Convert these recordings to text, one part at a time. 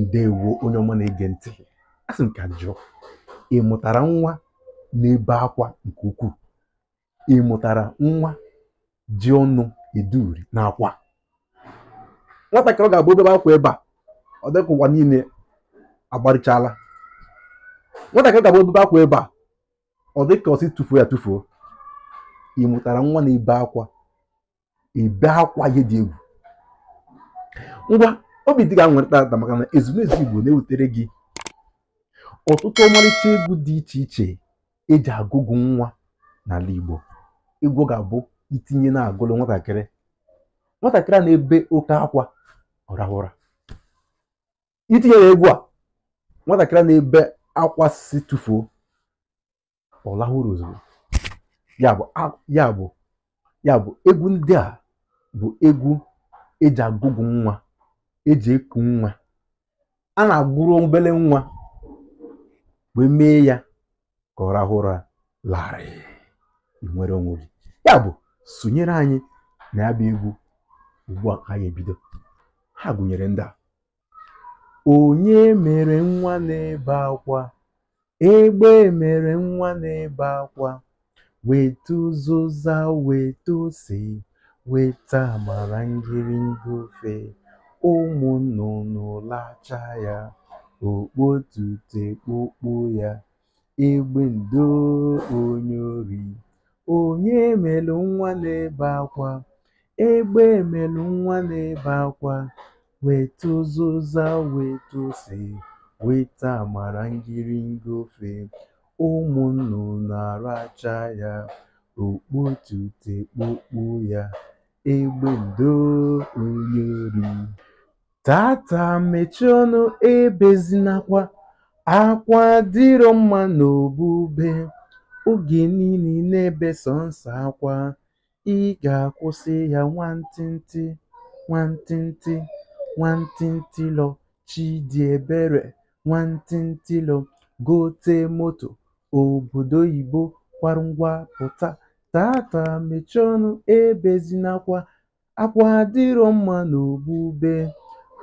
Ndewo onye ọma na-ege ntị. Asị m ka njọ, ị mụtara nwa na-ebe akwa nke ukwuu? Ị mụtara nwa ji ọnụ eduri n'akwa? Nwatakịrị ga-abụ obebe akwa ebe a, ọ dịka ụwa niile agbarịchala. Nwatakịrị ga-abụ obebe akwa ebe a, ọ dịka ọsị tụfuo ya tụfuo. Ị mụtara nwa na-ebe akwa, ebe akwa ihe dị egwu. Ngwa, obi dị ga-anwere tata maka na ezumezu Igbo na-ewutere gị ọtụtụ ọmarịcha egwu dị iche iche eji agụgụ nwa n'ala Igbo. Egwu ga-abụ itinye na-agụlụ nwatakịrị a na-ebe oke akwa ọrahụra. Itinye ya egwu a, nwatakịrị a na-ebe akwa si tụfuo, ọ lahụrụ ozugbo. Ya bụ egwu ndị a bụ egwu eji agụgụ nwa, eji eku nwa. A na-agụrụ obele nwa wee mee ya ka ọ rahụ ụra larịị, nwere onwe gị. Ya bụ, sonyere anyị na ya bụ egwu ugbu a ka anyị ebido. Ha gụnyere ndị a: onye mere nwa na-ebe akwa, egbe mere nwa na-ebe akwa, weta ụzịza, weta ose, weta amara ngịrịngị ofe, ụmụ nnụnụ lacha ya, okpotute kpokpo ya, egbe ndo onye ori. Onye melụ nwa na-ebe akwa, egbe melụ nwa na-ebe akwa, weta ụzịza, weta ose, weta amara ngịrịngị ofe, ụmụ nnụnụ aracha ya, okpotute kpokpo ya, egbe ndo onye ori. Tata mechie ọnụ, ebezinakwa, akwa dịrọ mma n'obube, oge niile na-ebe sọnsọ akwa, ị ga-akwụsị ya nwantịntị, nwantịntị, nwantịntị lọ, Chidiebere nwantịntị lọ, gote moto, obodo oyibo kwarụ ngwa pụta. Tata mechie ọnụ, ebezinakwa, akwa dịrọ mma n'obube,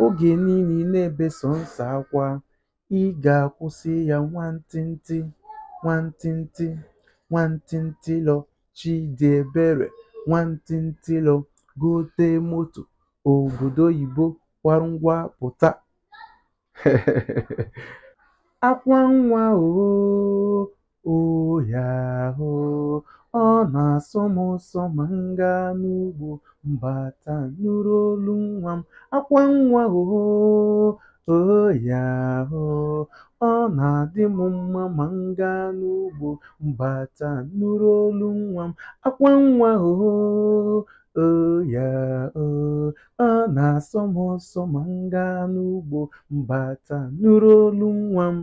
oge niile na-ebe sọnsọ akwa, ị ga-akwụsị ya nwantịntị, nwantịntị, nwantịntị lọ, Chidiebere nwantịntị lọ, gote moto, obodo oyibo kwarụ ngwa pụta. Akwa nwa oya ọ na-asọ m ụsọ ma m gaa n'ugbo mbata nụrụ olu nwa m. Akwa nwa oya ọ na-adị m mma ma m gaa n'ugbo mbata nụrụ olu nwa m. Akwa nwa oya ọ na-asọ m ụsọ ma m gaa n'ugbo mbata nụrụ olu nwa m.